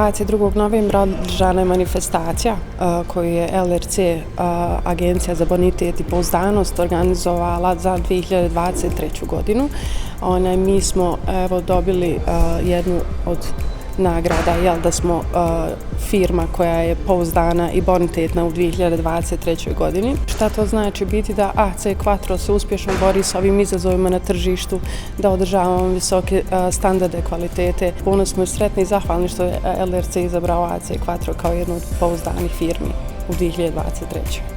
22. novembra održana je manifestacija koju je LRC, Agencija za bonitet i pouzdanost, organizovala za 2023. godinu. Mi smo dobili jednu od nagrada, da smo firma koja je pouzdana i bonitetna u 2023. godini. Šta to znači biti da AC Quattro se uspješno bori s ovim izazovima na tržištu, da održavamo visoke standarde kvalitete. Puno smo sretni i zahvalni što je LRC izabrao AC Quattro kao jednu od pouzdanih firmi u 2023.